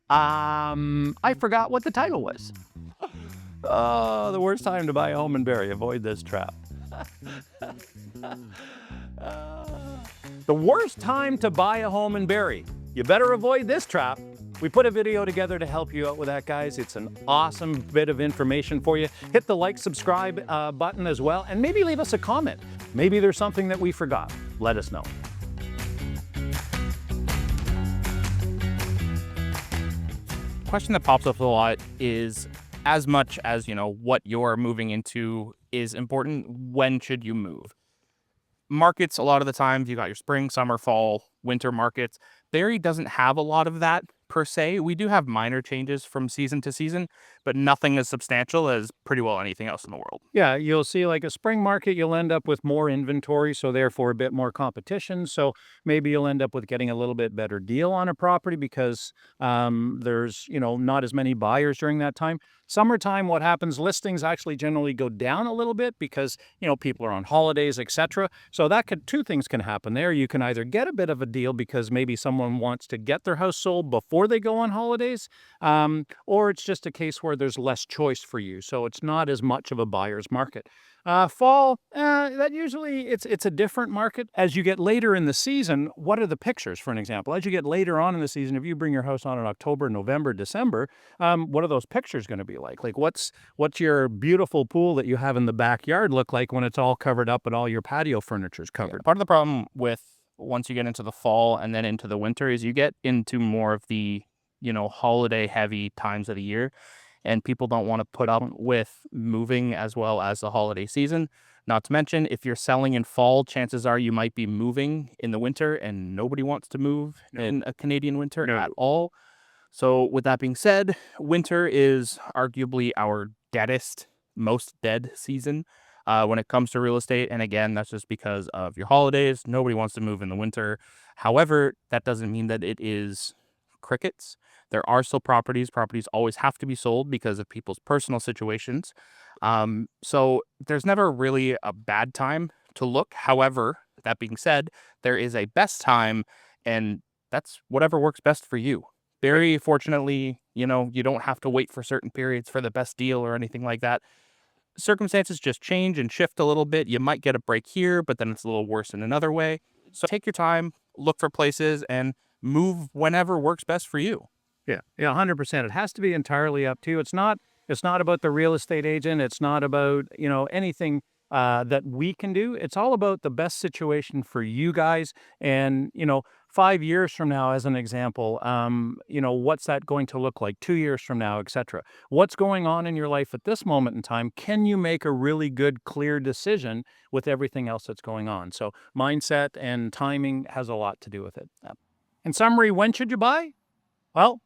I forgot what the title was. Oh, the worst time to buy a home in Barrie. Avoid this trap. The worst time to buy a home in Barrie. You better avoid this trap. We put a video together to help you out with that, guys. It's an awesome bit of information for you. Hit the like, subscribe button as well, and maybe leave us a comment. Maybe there's something that we forgot. Let us know. Question that pops up a lot is, as much as, what you're moving into is important, when should you move? Markets, a lot of the times, you got your spring, summer, fall, winter markets. Barrie doesn't have a lot of that per se. We do have minor changes from season to season, but nothing as substantial as pretty well anything else in the world. Yeah, you'll see like a spring market, you'll end up with more inventory, so therefore a bit more competition. So maybe you'll end up with getting a little bit better deal on a property because there's, not as many buyers during that time. Summertime, what happens, listings actually generally go down a little bit because, people are on holidays, etc. So two things can happen there. You can either get a bit of a deal because maybe someone wants to get their house sold before they go on holidays, or it's just a case where there's less choice for you. So it's not as much of a buyer's market. Fall, that usually it's a different market. As you get later in the season, what are the pictures, for an example? As you get later on in the season, if you bring your house on in October, November, December, what are those pictures going to be like? Like what's your beautiful pool that you have in the backyard look like when it's all covered up and all your patio furniture is covered? Part of the problem with once you get into the fall and then into the winter is you get into more of the, holiday heavy times of the year. And people don't want to put up with moving as well as the holiday season. Not to mention, if you're selling in fall, chances are you might be moving in the winter, and nobody wants to move in a Canadian winter at all. So with that being said, winter is arguably our deadest, most dead season when it comes to real estate. And again, that's just because of your holidays. Nobody wants to move in the winter. However, that doesn't mean that it is crickets. There are still properties. Properties always have to be sold because of people's personal situations. So there's never really a bad time to look. However, that being said, there is a best time, and that's whatever works best for you. Very fortunately, you don't have to wait for certain periods for the best deal or anything like that. Circumstances just change and shift a little bit. You might get a break here, but then it's a little worse in another way. So take your time, look for places, and move whenever works best for you. Yeah, 100%. It has to be entirely up to you. It's not about the real estate agent. It's not about, anything that we can do. It's all about the best situation for you guys. And, 5 years from now, as an example, what's that going to look like 2 years from now, etc. What's going on in your life at this moment in time? Can you make a really good, clear decision with everything else that's going on? So mindset and timing has a lot to do with it. In summary, when should you buy? Well,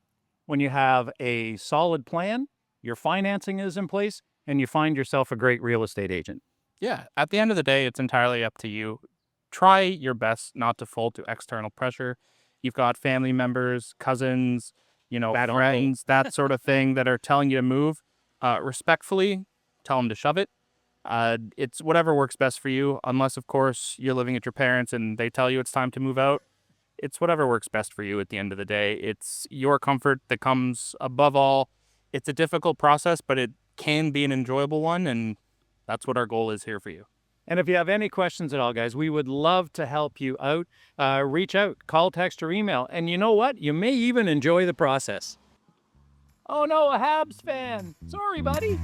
when you have a solid plan, your financing is in place, and you find yourself a great real estate agent. Yeah, at the end of the day, it's entirely up to you. Try your best not to fold to external pressure. You've got family members, cousins, friends, that sort of thing that are telling you to move. Respectfully, tell them to shove it. It's whatever works best for you, unless, of course, you're living at your parents and they tell you it's time to move out. It's whatever works best for you at the end of the day. It's your comfort that comes above all. It's a difficult process, but it can be an enjoyable one, and that's what our goal is here for you. And if you have any questions at all, guys, we would love to help you out. Reach out, call, text, or email. And you know what? You may even enjoy the process. Oh no, a Habs fan. Sorry, buddy.